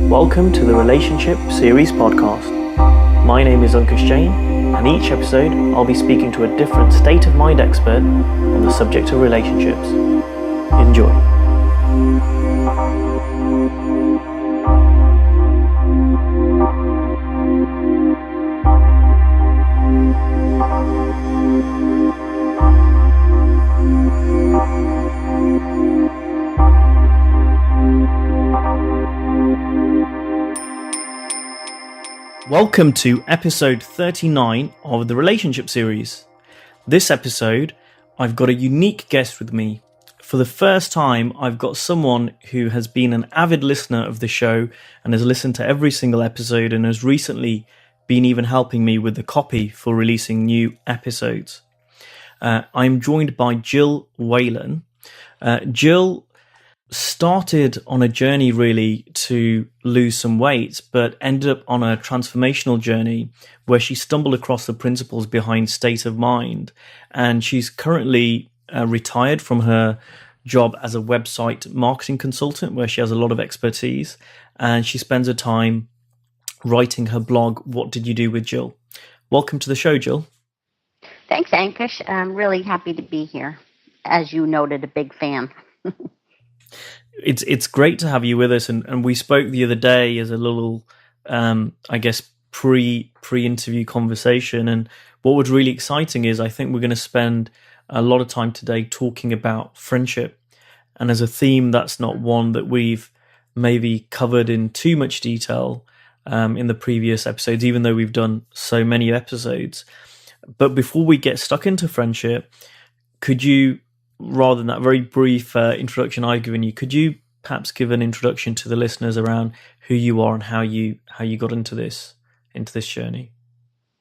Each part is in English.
Welcome to the Relationship Series podcast. My name is Ankush Jain, and each episode I'll be speaking to a different state of mind expert on the subject of relationships. Enjoy. Welcome to episode 39 of the Relationship Series. This episode, I've got a unique guest with me. For the first time, I've got someone who has been an avid listener of the show and has listened to every single episode and has recently been even helping me with the copy for releasing new episodes. I'm joined by Jill Whalen. Jill started on a journey really to lose some weight, but ended up on a transformational journey where she stumbled across the principles behind state of mind. And she's currently retired from her job as a website marketing consultant, where she has a lot of expertise. And she spends her time writing her blog, What Did You Do with Jill? Welcome to the show, Jill. Thanks, Ankush. I'm really happy to be here. As you noted, a big fan. It's great to have you with us, and we spoke the other day as a little, pre-interview conversation. And what was really exciting is I think we're going to spend a lot of time today talking about friendship, and as a theme, that's not one that we've maybe covered in too much detail in the previous episodes, even though we've done so many episodes. But before we get stuck into friendship, could you, rather than that very brief introduction I've given you, could you perhaps give an introduction to the listeners around who you are and how you got into this journey?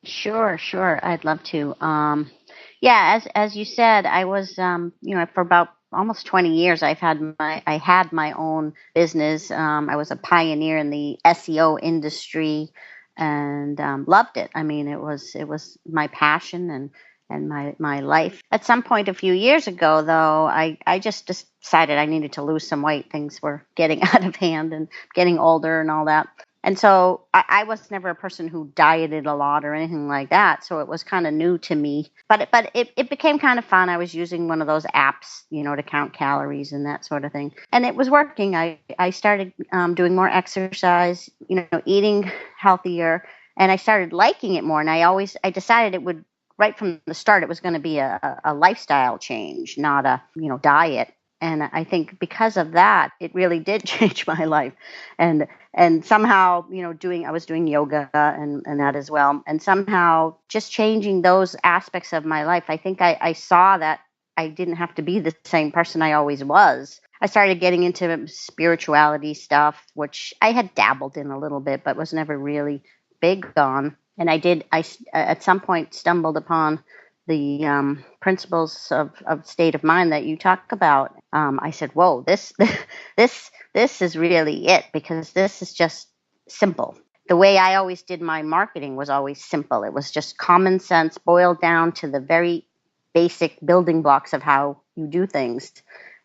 Sure. I'd love to. As you said, I was for about almost 20 years I had my own business. I was a pioneer in the SEO industry and loved it. I mean, it was my passion and my life. At some point a few years ago, though, I just decided I needed to lose some weight. Things were getting out of hand and getting older and all that. And so I was never a person who dieted a lot or anything like that. So it was kind of new to me. But it became kind of fun. I was using one of those apps, to count calories and that sort of thing. And it was working. I started doing more exercise, eating healthier. And I started liking it more. And I decided it would, right from the start, it was going to be a lifestyle change, not a, diet. And I think because of that, it really did change my life. And somehow, I was doing yoga and that as well. And somehow just changing those aspects of my life, I think I saw that I didn't have to be the same person I always was. I started getting into spirituality stuff, which I had dabbled in a little bit, but was never really big on. And I at some point stumbled upon the principles of state of mind that you talk about. I said, whoa, this is really it, because this is just simple. The way I always did my marketing was always simple. It was just common sense boiled down to the very basic building blocks of how you do things.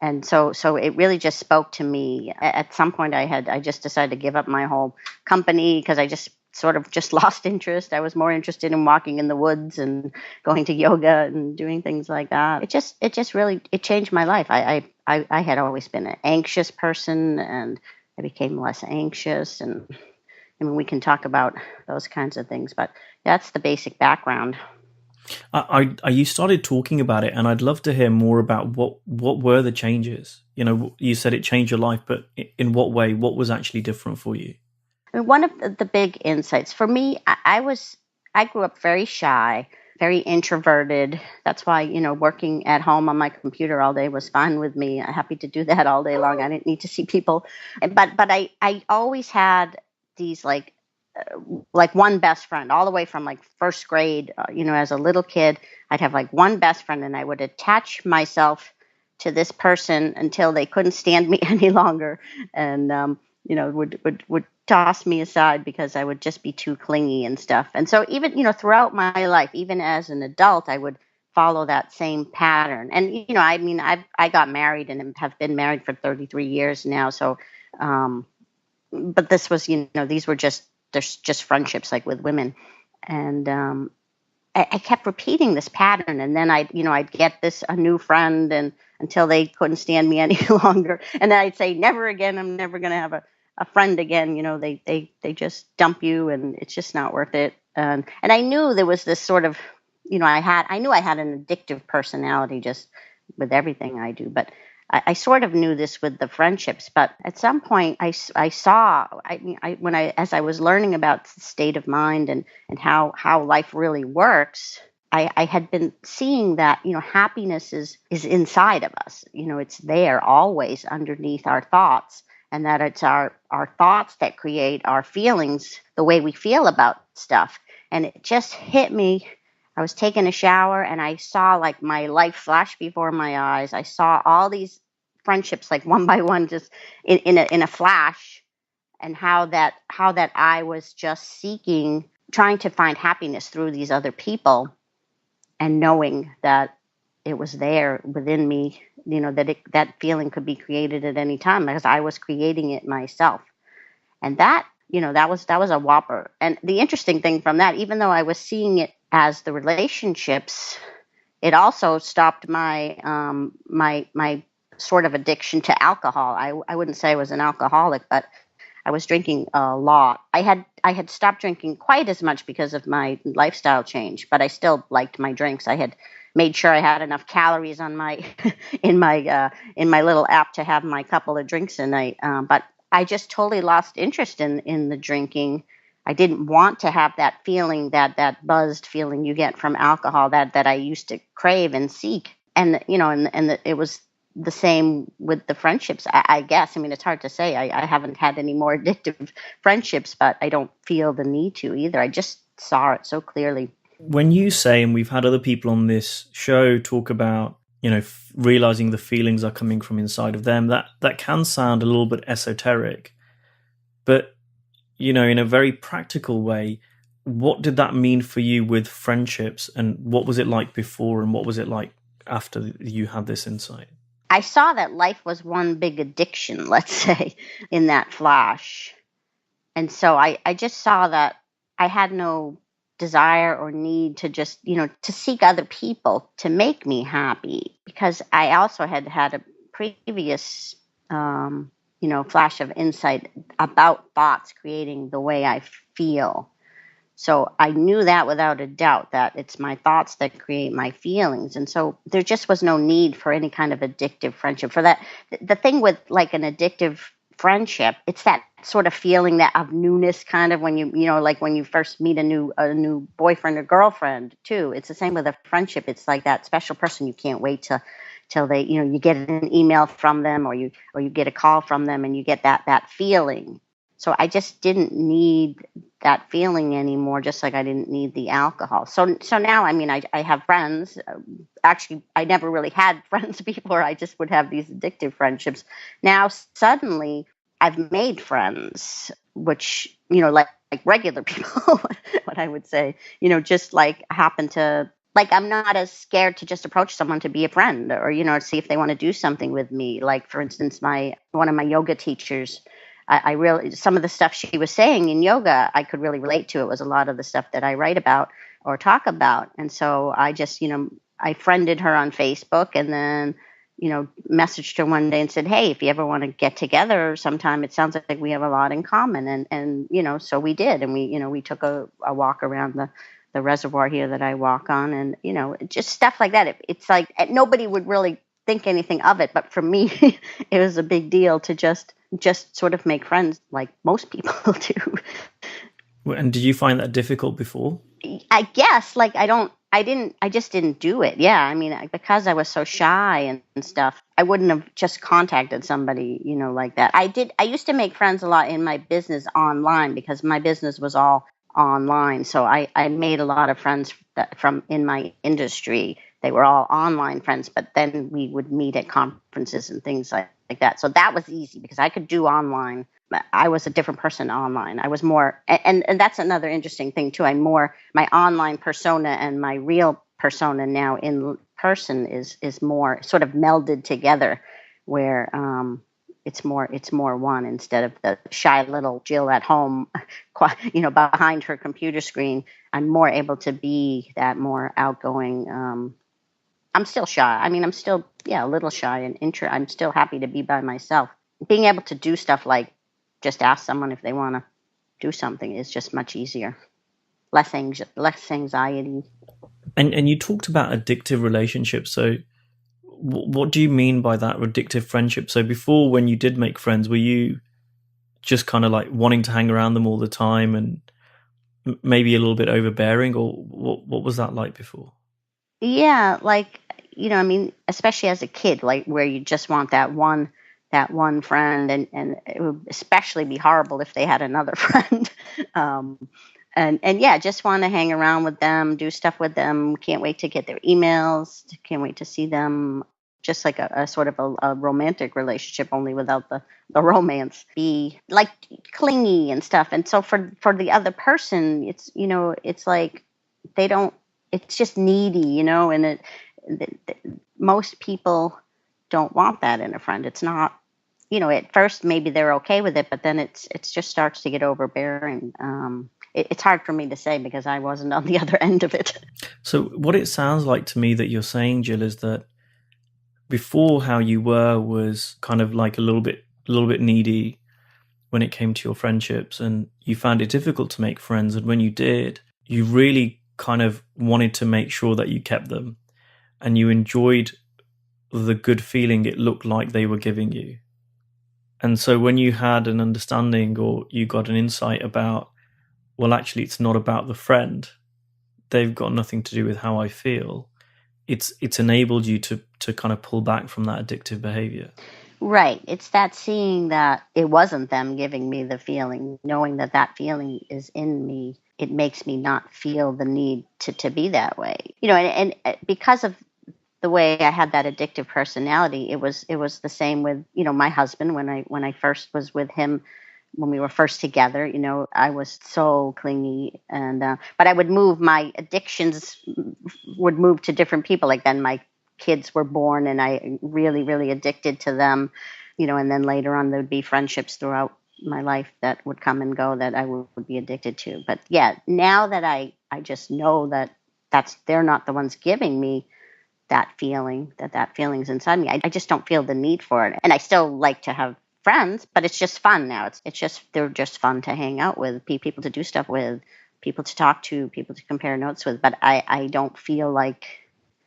And so it really just spoke to me. At some point I just decided to give up my whole company because I just sort of just lost interest. I was more interested in walking in the woods and going to yoga and doing things like that. It just really changed my life. I had always been an anxious person, and I became less anxious. And I mean, we can talk about those kinds of things, but that's the basic background. You started talking about it, and I'd love to hear more about what were the changes. You said it changed your life, but in what way? What was actually different for you? I mean, one of the big insights for me, I grew up very shy, very introverted. That's why, working at home on my computer all day was fine with me. I'm happy to do that all day long. I didn't need to see people. But I always had these like one best friend all the way from like first grade. As a little kid, I'd have like one best friend, and I would attach myself to this person until they couldn't stand me any longer, and would toss me aside because I would just be too clingy and stuff. And so even, throughout my life, even as an adult, I would follow that same pattern. And, I mean, I got married and have been married for 33 years now. So, but this was, these were there's just friendships like with women. And, I kept repeating this pattern, and then I'd get a new friend, and until they couldn't stand me any longer, and then I'd say, never again. I'm never going to have a friend again. They just dump you, and it's just not worth it. And I knew there was this sort of, I knew I had an addictive personality just with everything I do, but I sort of knew this with the friendships. But at some point, I saw, as I was learning about the state of mind and how life really works, I had been seeing that, happiness is inside of us. It's there always underneath our thoughts, and that it's our thoughts that create our feelings, the way we feel about stuff. And it just hit me. I was taking a shower and I saw like my life flash before my eyes. I saw all these friendships like one by one, just in a flash, and how that I was just trying to find happiness through these other people, and knowing that it was there within me, that feeling could be created at any time because I was creating it myself. And that was a whopper. And the interesting thing from that, even though I was seeing it as the relationships, it also stopped my my sort of addiction to alcohol. I wouldn't say I was an alcoholic, but I was drinking a lot. I had stopped drinking quite as much because of my lifestyle change, but I still liked my drinks. I had made sure I had enough calories on my in my little app to have my couple of drinks a night. But I just totally lost interest in the drinking. I didn't want to have that feeling, that buzzed feeling you get from alcohol that I used to crave and seek. And it was the same with the friendships, I guess. I mean, it's hard to say. I haven't had any more addictive friendships, but I don't feel the need to either. I just saw it so clearly. When you say, and we've had other people on this show talk about, realizing the feelings are coming from inside of them, that can sound a little bit esoteric. But in a very practical way, what did that mean for you with friendships, and what was it like before, and what was it like after you had this insight? I saw that life was one big addiction, let's say, in that flash. And so I just saw that I had no desire or need to just, to seek other people to make me happy, because I also had a previous flash of insight about thoughts creating the way I feel. So I knew that without a doubt, that it's my thoughts that create my feelings. And so there just was no need for any kind of addictive friendship. For that, the thing with like an addictive friendship, it's that sort of feeling that of newness, kind of when like when you first meet a new boyfriend or girlfriend too. It's the same with a friendship. It's like that special person you can't wait till they, you get an email from them, or you get a call from them, and you get that feeling. So I just didn't need that feeling anymore, just like I didn't need the alcohol. So now, I mean, I have friends. Actually, I never really had friends before. I just would have these addictive friendships. Now, suddenly, I've made friends, which, like regular people, what I would say, just like happen to, like, I'm not as scared to just approach someone to be a friend, or, see if they want to do something with me. Like, for instance, one of my yoga teachers, I really, some of the stuff she was saying in yoga, I could really relate to. It was a lot of the stuff that I write about or talk about. And so I just, I friended her on Facebook, and then, messaged her one day and said, hey, if you ever want to get together sometime, it sounds like we have a lot in common. And so we did. And we took a walk around the reservoir here that I walk on, and, just stuff like that. It's like nobody would really think anything of it. But for me, it was a big deal to just sort of make friends like most people do. And did you find that difficult before? I guess, like, I just didn't do it. Yeah. I mean, because I was so shy and stuff, I wouldn't have just contacted somebody, like that. I used to make friends a lot in my business online, because my business was all online. So I made a lot of friends from in my industry. They were all online friends, but then we would meet at conferences and things like that. So that was easy because I could do online. I was a different person online. I was more, and that's another interesting thing too. I'm more my online persona and my real persona now in person is more sort of melded together, where it's more Whan instead of the shy little Jill at home, behind her computer screen. I'm more able to be that more outgoing. I'm still shy. I mean, I'm still a little shy and I'm still happy to be by myself. Being able to do stuff like just ask someone if they want to do something is just much easier. Less anxiety. And you talked about addictive relationships. So what do you mean by that, addictive friendship? So before, when you did make friends, were you just kind of like wanting to hang around them all the time and maybe a little bit overbearing, or what was that like before? Yeah, like, I mean, especially as a kid, like where you just want that one friend, and it would especially be horrible if they had another friend. um, and yeah, just want to hang around with them, do stuff with them. Can't wait to get their emails. Can't wait to see them. Just like a sort of a romantic relationship, only without the romance. Be like clingy and stuff. And so for the other person, it's like they don't. It's just needy, and most people don't want that in a friend. It's not, at first maybe they're okay with it, but then it's just starts to get overbearing. It's hard for me to say because I wasn't on the other end of it. So what it sounds like to me that you're saying, Jill, is that before, how you were was kind of like a little bit needy when it came to your friendships, and you found it difficult to make friends. And when you did, you really kind of wanted to make sure that you kept them, and you enjoyed the good feeling it looked like they were giving you. And so when you had an understanding, or you got an insight about, well, actually, it's not about the friend, they've got nothing to do with how I feel, it's enabled you to kind of pull back from that addictive behavior. Right. It's that seeing that it wasn't them giving me the feeling, knowing that feeling is in me. It makes me not feel the need to be that way. And because of the way I had that addictive personality, it was the same with, my husband when I first was with him. When we were first together, I was so clingy, and but I would move, my addictions would move to different people. Like then my kids were born, and I really, really addicted to them, and then later on there would be friendships throughout my life that would come and go that I would be addicted to. But yeah, now that I just know that they're not the ones giving me that feeling, that feeling's inside me. I just don't feel the need for it. And I still like to have friends, but it's just fun now. It's just, they're just fun to hang out with, people to do stuff with, people to talk to, people to compare notes with. But I don't feel like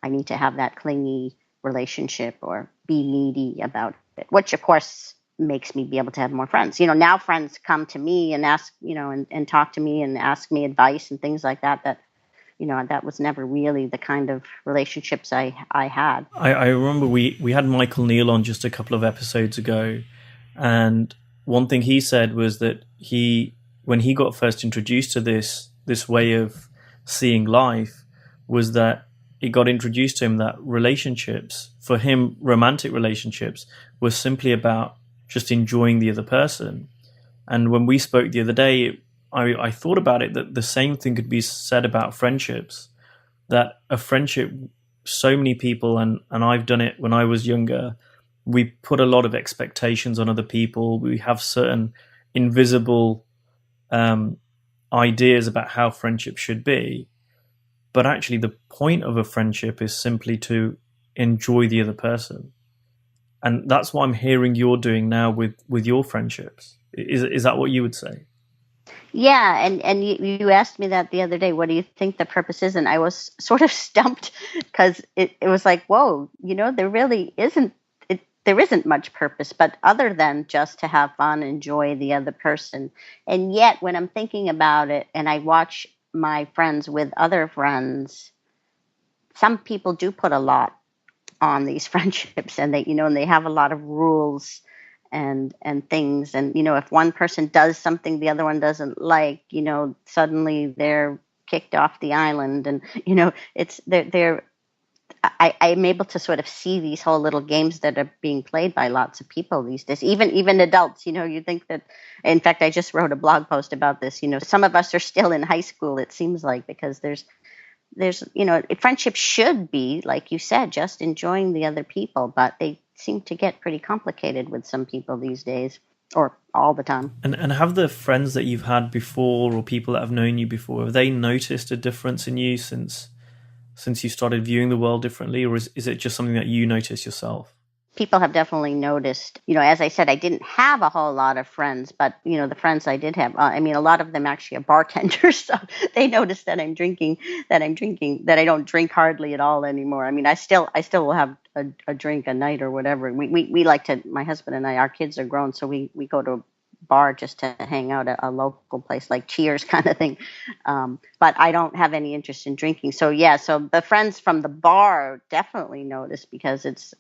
I need to have that clingy relationship or be needy about it, which of course makes me be able to have more friends. Now friends come to me and ask, and talk to me and ask me advice and things like that, that was never really the kind of relationships I had. I remember we had Michael Neal on just a couple of episodes ago, and one thing he said was that when he got first introduced to this way of seeing life, was that it got introduced to him that relationships, for him, romantic relationships, was simply about just enjoying the other person. And when we spoke the other day, I thought about it, that the same thing could be said about friendships, that a friendship, so many people, and I've done it when I was younger, we put a lot of expectations on other people. We have certain invisible ideas about how friendship should be. But actually, the point of a friendship is simply to enjoy the other person. And that's what I'm hearing you're doing now with your friendships. Is that what you would say? Yeah, and you asked me that the other day. What do you think the purpose is? And I was sort of stumped because it was like, whoa, there really isn't. There isn't much purpose, but other than just to have fun, enjoy the other person. And yet, when I'm thinking about it, and I watch my friends with other friends, some people do put a lot on these friendships, and they have a lot of rules and things. And if one person does something the other one doesn't like, suddenly they're kicked off the island. And it's they're I'm able to sort of see these whole little games that are being played by lots of people these days, even adults. You think that, in fact, I just wrote a blog post about this. Some of us are still in high school, it seems like, because there's there's, friendship should be, like you said, just enjoying the other people, but they seem to get pretty complicated with some people these days, or all the time. And have the friends that you've had before, or people that have known you before, have they noticed a difference in you since you started viewing the world differently, or is it just something that you notice yourself? People have definitely noticed. As I said, I didn't have a whole lot of friends, but the friends I did have, a lot of them actually are bartenders, so they noticed that I'm drinking, that I don't drink hardly at all anymore. I still will have a drink a night or whatever. We like to, my husband and I, our kids are grown, so we go to a bar just to hang out at a local place, like Cheers kind of thing. But I don't have any interest in drinking. So so the friends from the bar definitely notice, because it's,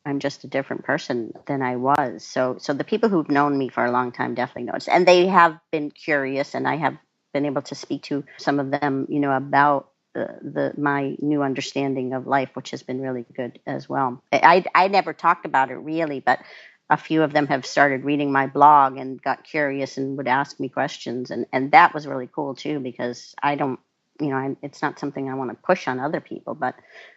I'm just a different person than I was. So the people who've known me for a long time definitely notice, and they have been curious, and I have been able to speak to some of them, about my new understanding of life, which has been really good as well. I never talked about it really, but a few of them have started reading my blog and got curious and would ask me questions, and that was really cool too, because I don't, it's not something I want to push on other people, but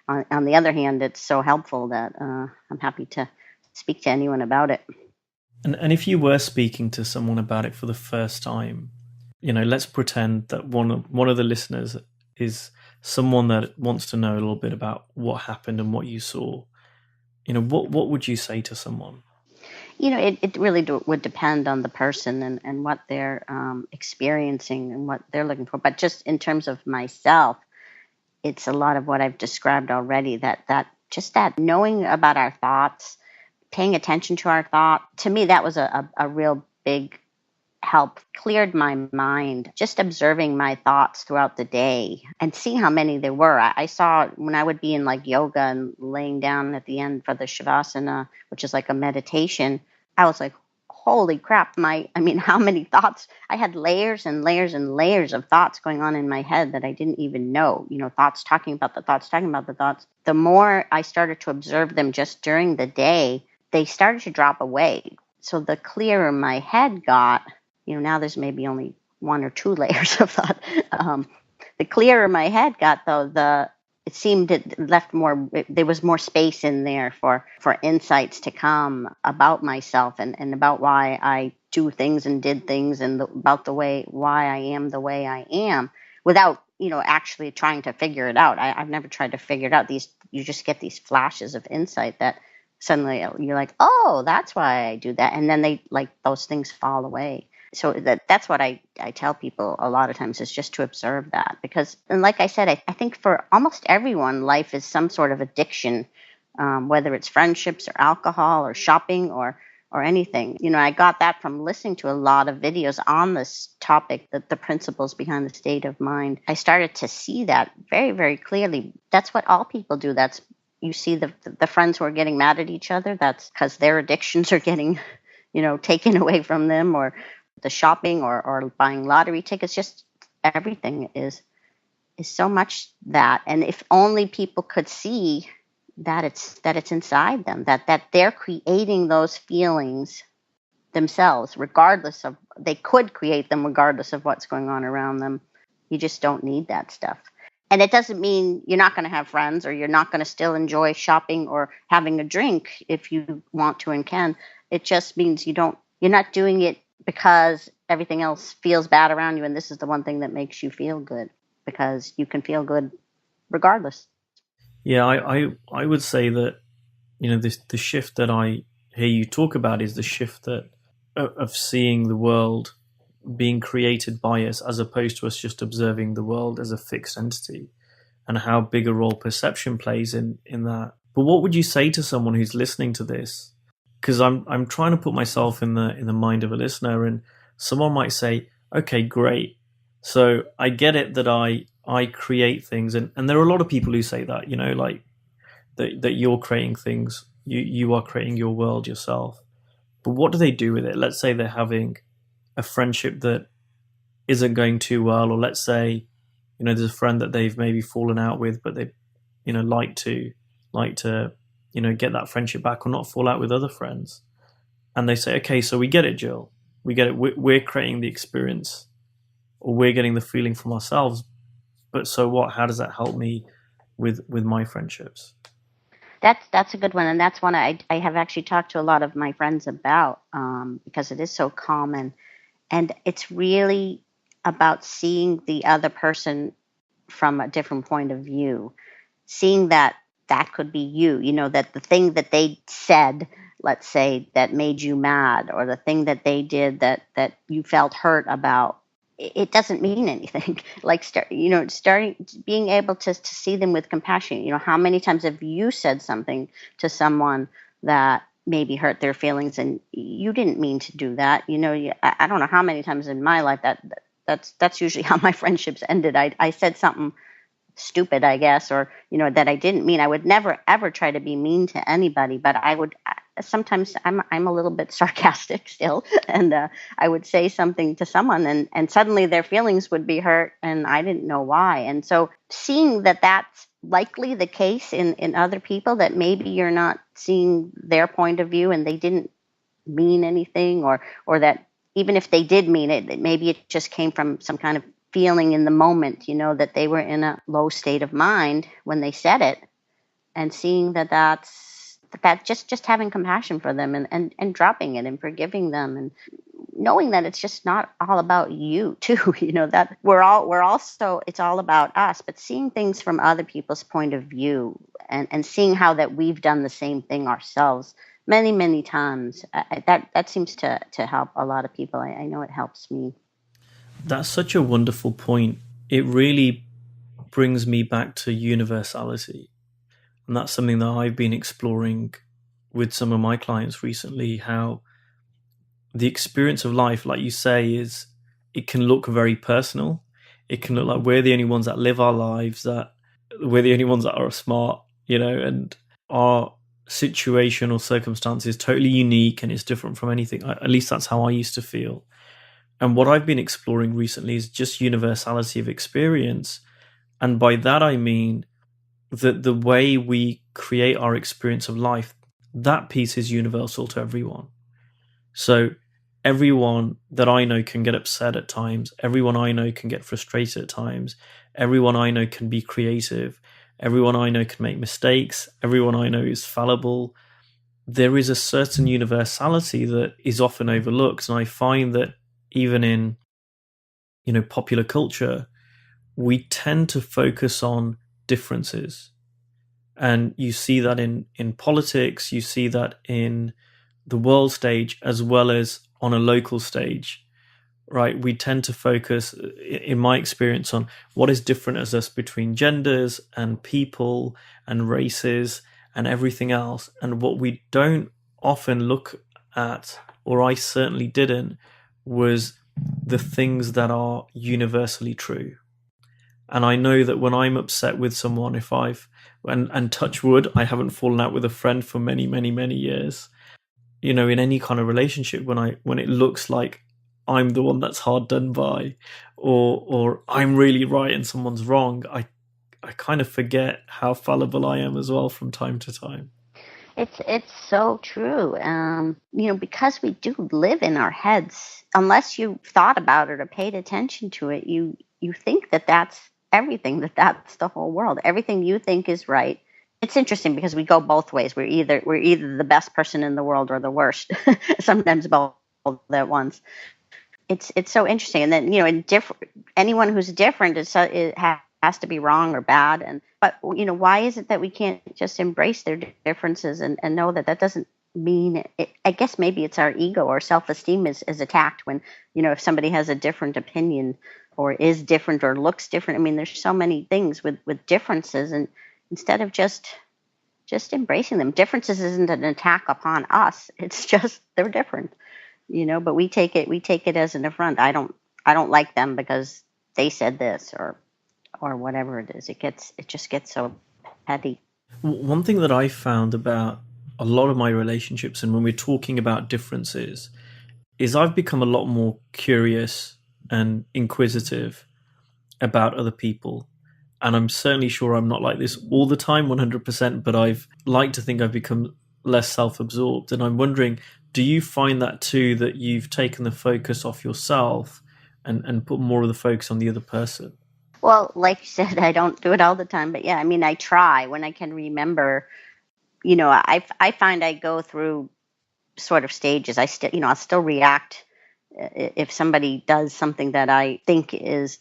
on the other hand, it's so helpful that I'm happy to speak to anyone about it. And if you were speaking to someone about it for the first time, let's pretend that one of the listeners is someone that wants to know a little bit about what happened and what you saw. What would you say to someone? It really would depend on the person and what they're experiencing and what they're looking for. But just in terms of myself, it's a lot of what I've described already, that knowing about our thoughts, paying attention to our thought, to me, that was a real big help. Cleared my mind, just observing my thoughts throughout the day and seeing how many there were. I saw when I would be in like yoga and laying down at the end for the shavasana, which is like a meditation, I was like, holy crap, how many thoughts. I had layers and layers and layers of thoughts going on in my head that I didn't even know, thoughts talking about the thoughts, talking about the thoughts. The more I started to observe them just during the day, they started to drop away. So the clearer my head got, now there's maybe only one or two layers of thought. The clearer my head got, though, it seemed it left more. There was more space in there for insights to come about myself and about why I do things and did things, and about why I am the way I am, without actually trying to figure it out. I've never tried to figure it out. You just get these flashes of insight that suddenly you're like, oh, that's why I do that, and then those things fall away. So that's what I tell people a lot of times, is just to observe that, because, and like I said, I think for almost everyone, life is some sort of addiction, whether it's friendships or alcohol or shopping or anything. I got that from listening to a lot of videos on this topic, the principles behind the state of mind. I started to see that very, very clearly. That's what all people do. You see the friends who are getting mad at each other, that's because their addictions are getting, taken away from them, or the shopping or buying lottery tickets. Just everything is so much that. And if only people could see that it's inside them, that they're creating those feelings themselves, regardless of, they could create them regardless of what's going on around them. You just don't need that stuff. And it doesn't mean you're not going to have friends, or you're not going to still enjoy shopping or having a drink if you want to and can. It just means you're not doing it because everything else feels bad around you, and this is the one thing that makes you feel good, because you can feel good regardless. Yeah, I would say that, the shift that I hear you talk about is the shift that of seeing the world being created by us, as opposed to us just observing the world as a fixed entity, and how big a role perception plays in that. But what would you say to someone who's listening to this? Because I'm trying to put myself in the mind of a listener, and someone might say, okay, great. So I get it that I create things, and there are a lot of people who say that, like that you're creating things, you are creating your world yourself. But what do they do with it? Let's say they're having a friendship that isn't going too well, or let's say, there's a friend that they've maybe fallen out with, but they, like to get that friendship back, or not fall out with other friends. And they say, okay, so we get it, Jill. We get it. We're creating the experience, or we're getting the feeling from ourselves. but so what? How does that help me with my friendships? That's a good one, and that's one I have actually talked to a lot of my friends about, because it is so common, and it's really about seeing the other person from a different point of view, seeing that that could be you, that the thing that they said, let's say, that made you mad, or the thing that they did that you felt hurt about, it doesn't mean anything. Like, starting being able to see them with compassion. How many times have you said something to someone that maybe hurt their feelings, and you didn't mean to do that? I don't know how many times in my life that's usually how my friendships ended. I said something stupid, I guess, or that I didn't mean. I would never ever try to be mean to anybody, but I would sometimes. I'm a little bit sarcastic still, and I would say something to someone, and suddenly their feelings would be hurt, and I didn't know why. And so, seeing that that's likely the case in other people, that maybe you're not seeing their point of view, and they didn't mean anything, or that even if they did mean it, maybe it just came from some kind of feeling in the moment, that they were in a low state of mind when they said it, and seeing that just having compassion for them, and dropping it and forgiving them, and knowing that it's just not all about you too, that we're also, it's all about us, but seeing things from other people's point of view, and seeing how that we've done the same thing ourselves many, many times. That seems to help a lot of people. I know it helps me. That's such a wonderful point. It really brings me back to universality. And that's something that I've been exploring with some of my clients recently, how the experience of life, like you say, is it can look very personal. It can look like we're the only ones that live our lives, that we're the only ones that are smart, and our situation or circumstance is totally unique and it's different from anything. At least that's how I used to feel. And what I've been exploring recently is just universality of experience. And by that, I mean that the way we create our experience of life, that piece is universal to everyone. So everyone that I know can get upset at times. Everyone I know can get frustrated at times. Everyone I know can be creative. Everyone I know can make mistakes. Everyone I know is fallible. There is a certain universality that is often overlooked. And I find that even in, popular culture, we tend to focus on differences. And you see that in politics, you see that in the world stage as well as on a local stage, right? We tend to focus, in my experience, on what is different as us between genders and people and races and everything else. And what we don't often look at, or I certainly didn't, was the things that are universally true. And I know that when I'm upset with someone, if I've, and touch wood, I haven't fallen out with a friend for many, many, many years. In any kind of relationship, when it looks like I'm the one that's hard done by, or I'm really right and someone's wrong, I kind of forget how fallible I am as well from time to time. It's so true. Because we do live in our heads. Unless you thought about it or paid attention to it, you think that that's everything. That's the whole world. Everything you think is right. It's interesting because we go both ways. We're either the best person in the world or the worst. Sometimes both at once. It's so interesting. And then anyone who's different has to be wrong or bad. But why is it that we can't just embrace their differences, and know that doesn't mean it? I guess maybe it's our ego or self-esteem is attacked when if somebody has a different opinion, or is different, or looks different. I mean, there's so many things with differences, and instead of just embracing them, differences isn't an attack upon us. It's just they're different. But we take it as an affront. I don't like them because they said this, or whatever it is. It just gets so petty. One thing that I found about a lot of my relationships, and when we're talking about differences, is I've become a lot more curious and inquisitive about other people. And I'm certainly sure I'm not like this all the time, 100%, but I've like to think I've become less self-absorbed. And I'm wondering, do you find that too, that you've taken the focus off yourself and put more of the focus on the other person? Well, like you said, I don't do it all the time, but yeah, I mean, I try when I can remember. I find I go through sort of stages. I still, I'll still react if somebody does something that I think is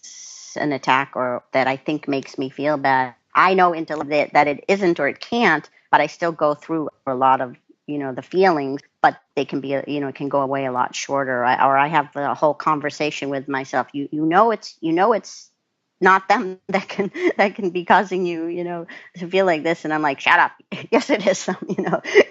an attack or that I think makes me feel bad. I know that it isn't or it can't, but I still go through a lot of the feelings, but they can be it can go away a lot shorter. Or I have a whole conversation with myself. It's not them that can be causing you to feel like this, and I'm like, shut up. Yes, it is some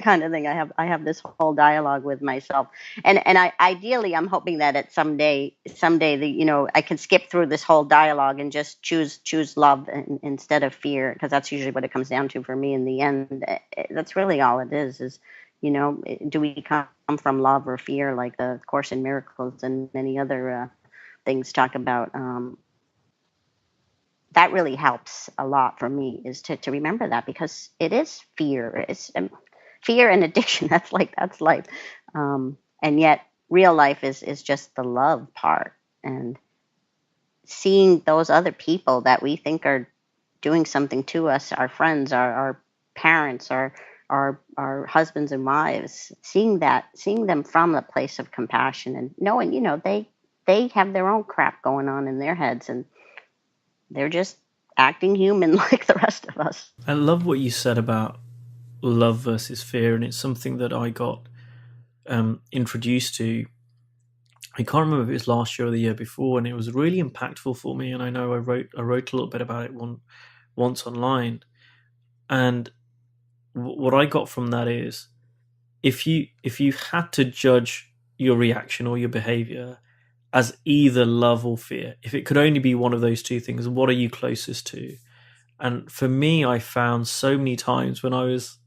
kind of thing. I have this whole dialogue with myself, and I ideally I'm hoping that at someday I can skip through this whole dialogue and just choose love instead of fear, because that's usually what it comes down to for me in the end. That's really all it is do we come from love or fear, like the Course in Miracles and many other things talk about. That really helps a lot for me, is to remember that, because it is fear. It's fear and addiction. That's life. And yet real life is just the love part, and seeing those other people that we think are doing something to us, our friends, our parents, our husbands and wives, seeing them from a place of compassion and knowing, they have their own crap going on in their heads, and they're just acting human like the rest of us. I love what you said about love versus fear, and it's something that I got introduced to. I can't remember if it was last year or the year before, and it was really impactful for me. And I know I wrote a little bit about it once online, and what I got from that is, if you had to judge your reaction or your behavior as either love or fear, if it could only be one of those two things, what are you closest to? And for me, I found so many times when I was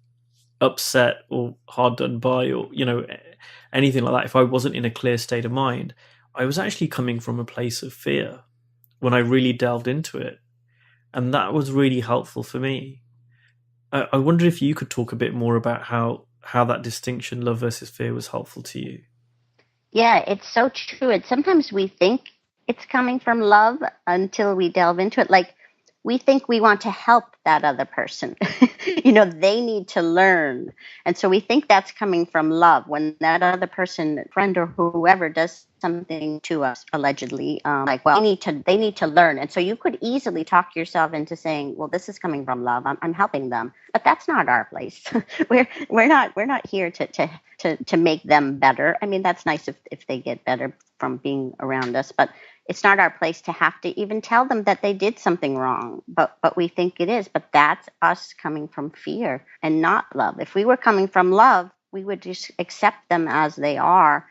upset or hard done by, or anything like that, if I wasn't in a clear state of mind, I was actually coming from a place of fear when I really delved into it, and that was really helpful for me. I wonder if you could talk a bit more about how that distinction, love versus fear, was helpful to you. Yeah, it's so true. And sometimes we think it's coming from love until we delve into it. Like, we think we want to help that other person. They need to learn. And so we think that's coming from love when that other person, friend or whoever, does something to us, allegedly, like, well, they need to learn. And so you could easily talk yourself into saying, well, this is coming from love. I'm helping them. But that's not our place. we're not here to make them better. I mean, that's nice if they get better from being around us, but it's not our place to have to even tell them that they did something wrong, but we think it is. But that's us coming from fear and not love. If we were coming from love, we would just accept them as they are,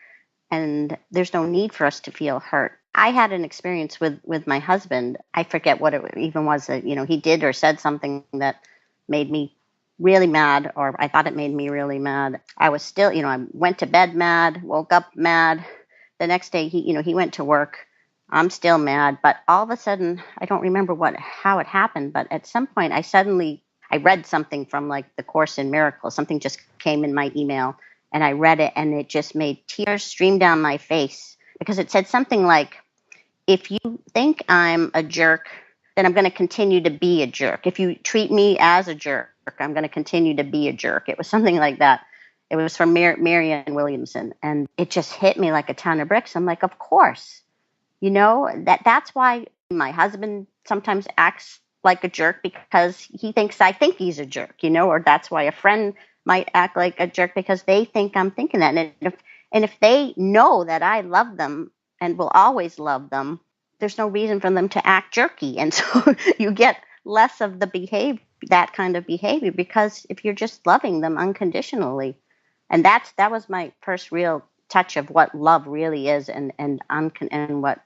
and there's no need for us to feel hurt. I had an experience with my husband. I forget what it even was that he did or said something that made me really mad, or I thought it made me really mad. I was still, I went to bed mad, woke up mad. The next day, he went to work. I'm still mad, but all of a sudden, I don't remember how it happened, but at some point I read something from, like, the Course in Miracles. Something just came in my email, and I read it, and it just made tears stream down my face, because it said something like, if you think I'm a jerk, then I'm going to continue to be a jerk. If you treat me as a jerk, I'm going to continue to be a jerk. It was something like that. It was from Marianne Williamson, and it just hit me like a ton of bricks. I'm like, of course. That's why my husband sometimes acts like a jerk, because he thinks I think he's a jerk, or that's why a friend might act like a jerk, because they think I'm thinking that. And if they know that I love them and will always love them, there's no reason for them to act jerky. And so you get less of that kind of behavior, because if you're just loving them unconditionally. And that was my first real touch of what love really is, and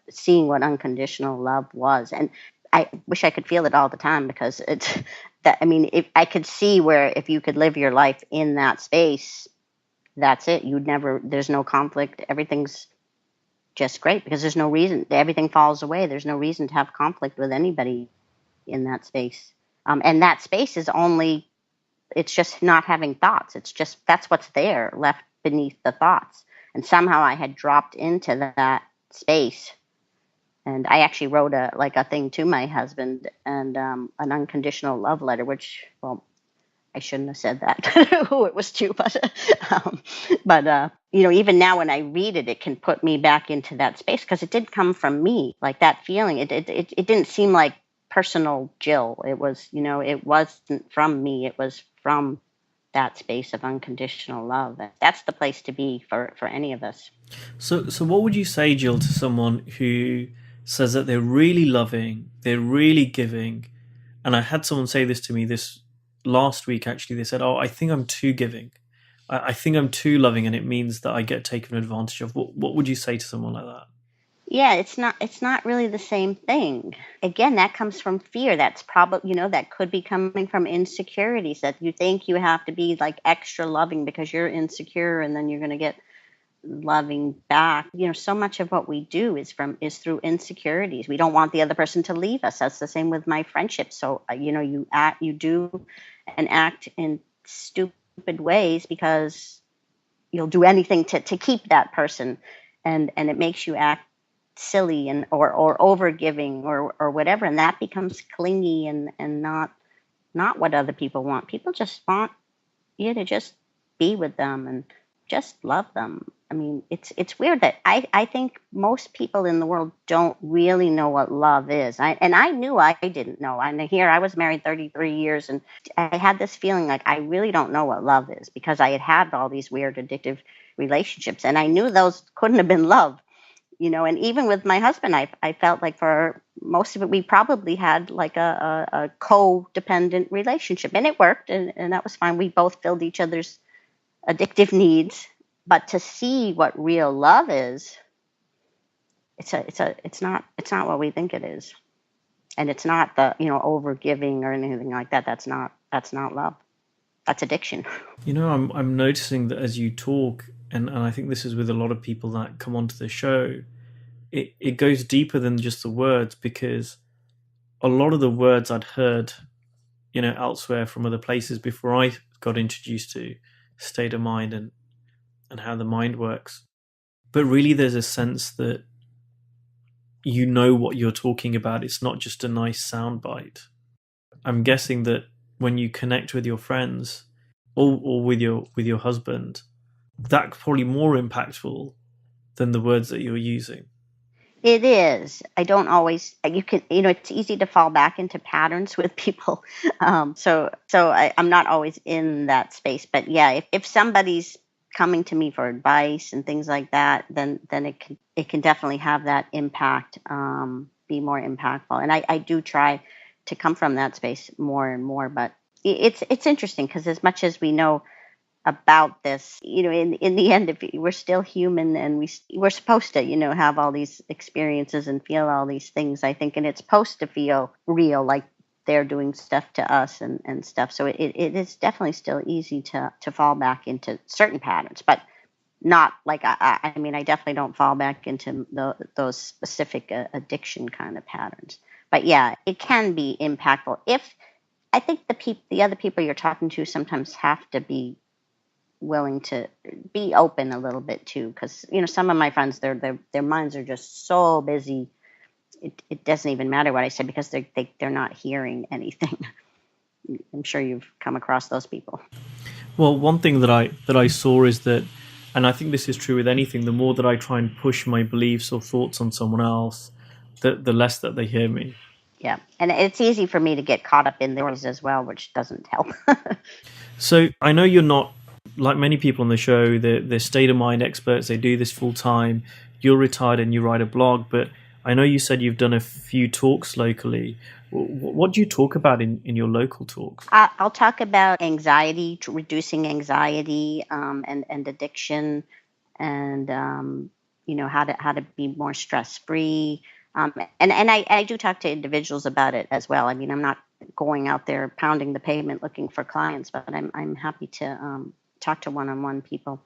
seeing what unconditional love was. And I wish I could feel it all the time, because it's that, I mean, if I could see where, if you could live your life in that space, that's it. There's no conflict. Everything's just great, because there's no reason. Everything falls away. There's no reason to have conflict with anybody in that space. And that space is it's just not having thoughts. It's just, that's what's there, left beneath the thoughts. And somehow I had dropped into that space And I actually wrote a thing to my husband, and an unconditional love letter, which, well, I shouldn't have said that who it was to, um, even now when I read it, it can put me back into that space because it did come from me, like that feeling. It didn't seem like personal Jill. It was, it wasn't from me. It was from that space of unconditional love. That's the place to be for any of us. So what would you say, Jill, to someone who says that they're really loving, they're really giving? And I had someone say this to me this last week, actually. They said, "Oh, I think I'm too giving. I think I'm too loving, and it means that I get taken advantage of." What would you say to someone like that? Yeah, it's not really the same thing. Again, that comes from fear. That's probably, that could be coming from insecurities, that you think you have to be like extra loving because you're insecure, and then you're going to get loving back. So much of what we do is through insecurities. We don't want the other person to leave us. That's the same with my friendship. So you do and act in stupid ways because you'll do anything to keep that person, and it makes you act silly and or over giving or whatever, and that becomes clingy and not what other people want. People just want you to just be with them and just love them. I mean, it's weird that I think most people in the world don't really know what love is. I knew I didn't know. And here I was married 33 years, and I had this feeling like I really don't know what love is because I had all these weird addictive relationships, and I knew those couldn't have been love. And even with my husband, I felt like for most of it, we probably had like a codependent relationship, and it worked, and that was fine. We both filled each other's addictive needs. But to see what real love is, it's not what we think it is, and it's not the over giving or anything like that. That's not love. That's addiction. I'm noticing that as you talk, and I think this is with a lot of people that come onto the show, it goes deeper than just the words, because a lot of the words I'd heard, elsewhere from other places before I got introduced to state of mind and how the mind works. But really, there's a sense that you know what you're talking about. It's not just a nice soundbite. I'm guessing that when you connect with your friends or with your husband, that's probably more impactful than the words that you're using. It is. I don't always. You can. It's easy to fall back into patterns with people. I'm not always in that space. But yeah, if somebody's coming to me for advice and things like that, then it can definitely have that impact. Be more impactful. And I do try to come from that space more and more. But it's interesting because as much as we know about this, in the end, if we're still human, and we're supposed to have all these experiences and feel all these things, I think, and it's supposed to feel real, like they're doing stuff to us and stuff. So it is definitely still easy to fall back into certain patterns, but not like I mean, I definitely don't fall back into those specific addiction kind of patterns. But yeah, it can be impactful if I think the other people you're talking to sometimes have to be willing to be open a little bit too, because some of my friends, their minds are just so busy, it doesn't even matter what I say because they're not hearing anything. I'm sure you've come across those people. Well, one thing that I saw is that, and I think this is true with anything, the more that I try and push my beliefs or thoughts on someone else, the less that they hear me. Yeah, and it's easy for me to get caught up in theirs as well, which doesn't help. So I know you're not like many people on the show. They're state of mind experts. They do this full time. You're retired and you write a blog, but I know you said you've done a few talks locally. What do you talk about in your local talks? I'll talk about anxiety, reducing anxiety, and addiction, and how to be more stress free. And I do talk to individuals about it as well. I mean, I'm not going out there pounding the pavement looking for clients, but I'm happy to talk to one-on-one people.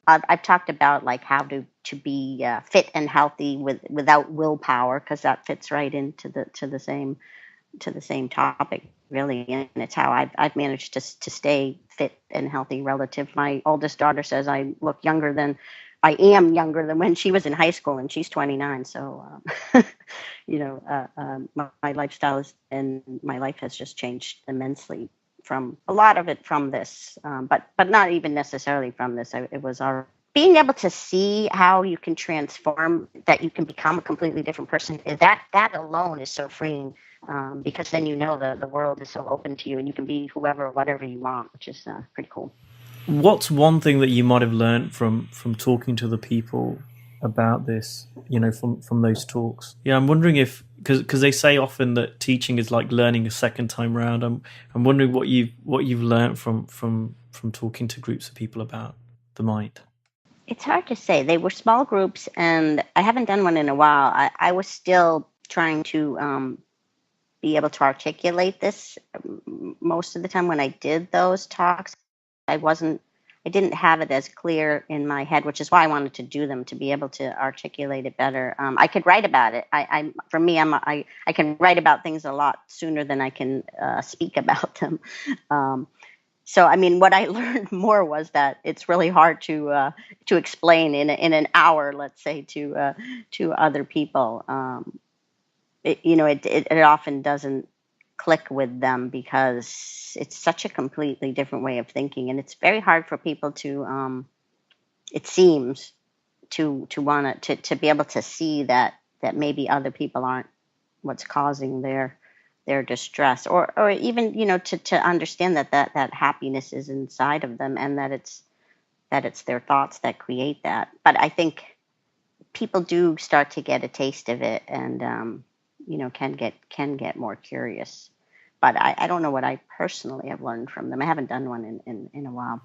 I've talked about like how to be fit and healthy without willpower, because that fits right into the same topic, really, and it's how I've managed to stay fit and healthy relative. My oldest daughter says I look younger than I am younger than when she was in high school, and she's 29. So, my lifestyle and my life has just changed immensely from a lot of it from this, but not even necessarily from this. It was our being able to see how you can transform, that you can become a completely different person. That alone is so freeing, because then the world is so open to you, and you can be whoever, whatever you want, which is pretty cool. What's one thing that you might have learned from talking to the people about this, from those talks? Yeah, I'm wondering if, because they say often that teaching is like learning a second time round. I'm wondering what you've learned from talking to groups of people about the mind. It's hard to say. They were small groups, and I haven't done one in a while. I was still trying to be able to articulate this most of the time when I did those talks. I didn't have it as clear in my head, which is why I wanted to do them, to be able to articulate it better. I could write about it. I can write about things a lot sooner than I can speak about them. So, I mean, what I learned more was that it's really hard to explain in an hour, let's say, to other people. It often doesn't click with them because it's such a completely different way of thinking, and it's very hard for people to, it seems, to want to be able to see that maybe other people aren't what's causing their distress, or even to understand that happiness is inside of them, and that it's their thoughts that create that. But I think people do start to get a taste of it, and can get more curious. But I don't know what I personally have learned from them. I haven't done one in a while.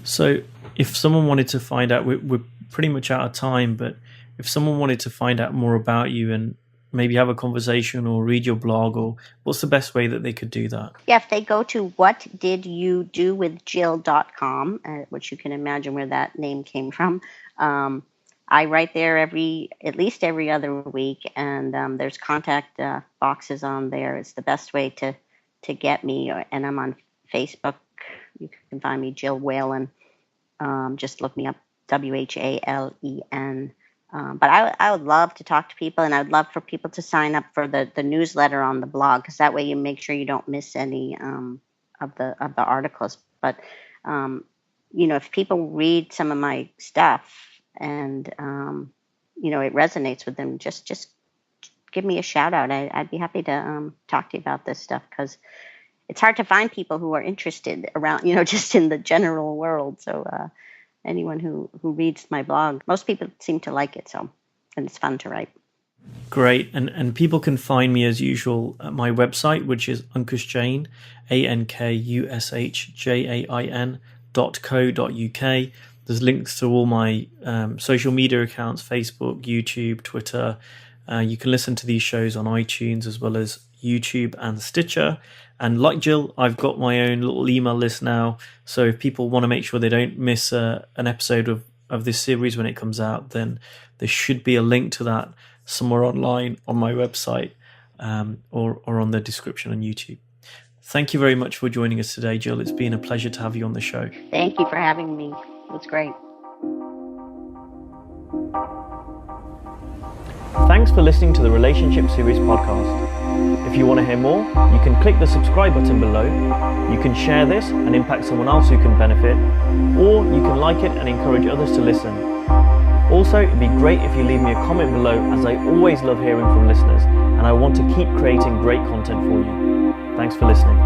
So if someone wanted to find out, we're pretty much out of time, but if someone wanted to find out more about you and maybe have a conversation or read your blog, or what's the best way that they could do that? Yeah, if they go to whatdidyoudowithjill.com, which you can imagine where that name came from. I write there at least every other week, and there's contact boxes on there. It's the best way to get me, and I'm on Facebook. You can find me, Jill Whalen. Just look me up, Whalen. But I would love to talk to people, and I would love for people to sign up for the newsletter on the blog, because that way you make sure you don't miss any of the articles. But if people read some of my stuff and it resonates with them, just give me a shout out. I'd be happy to talk to you about this stuff, because it's hard to find people who are interested around, just in the general world. So anyone who reads my blog, most people seem to like it, and it's fun to write. Great. And people can find me as usual at my website, which is Ankush Jain, ANKUSHJAIN.co.uk. There's links to all my social media accounts, Facebook, YouTube, Twitter. You can listen to these shows on iTunes as well as YouTube and Stitcher. And like Jill, I've got my own little email list now. So if people want to make sure they don't miss an episode of this series when it comes out, then there should be a link to that somewhere online on my website, or on the description on YouTube. Thank you very much for joining us today, Jill. It's been a pleasure to have you on the show. Thank you for having me. It was great. Thanks for listening to the Relationship Series podcast. If you want to hear more, you can click the subscribe button below. You can share this and impact someone else who can benefit, or you can like it and encourage others to listen. Also, it'd be great if you leave me a comment below, as I always love hearing from listeners, and I want to keep creating great content for you. Thanks for listening.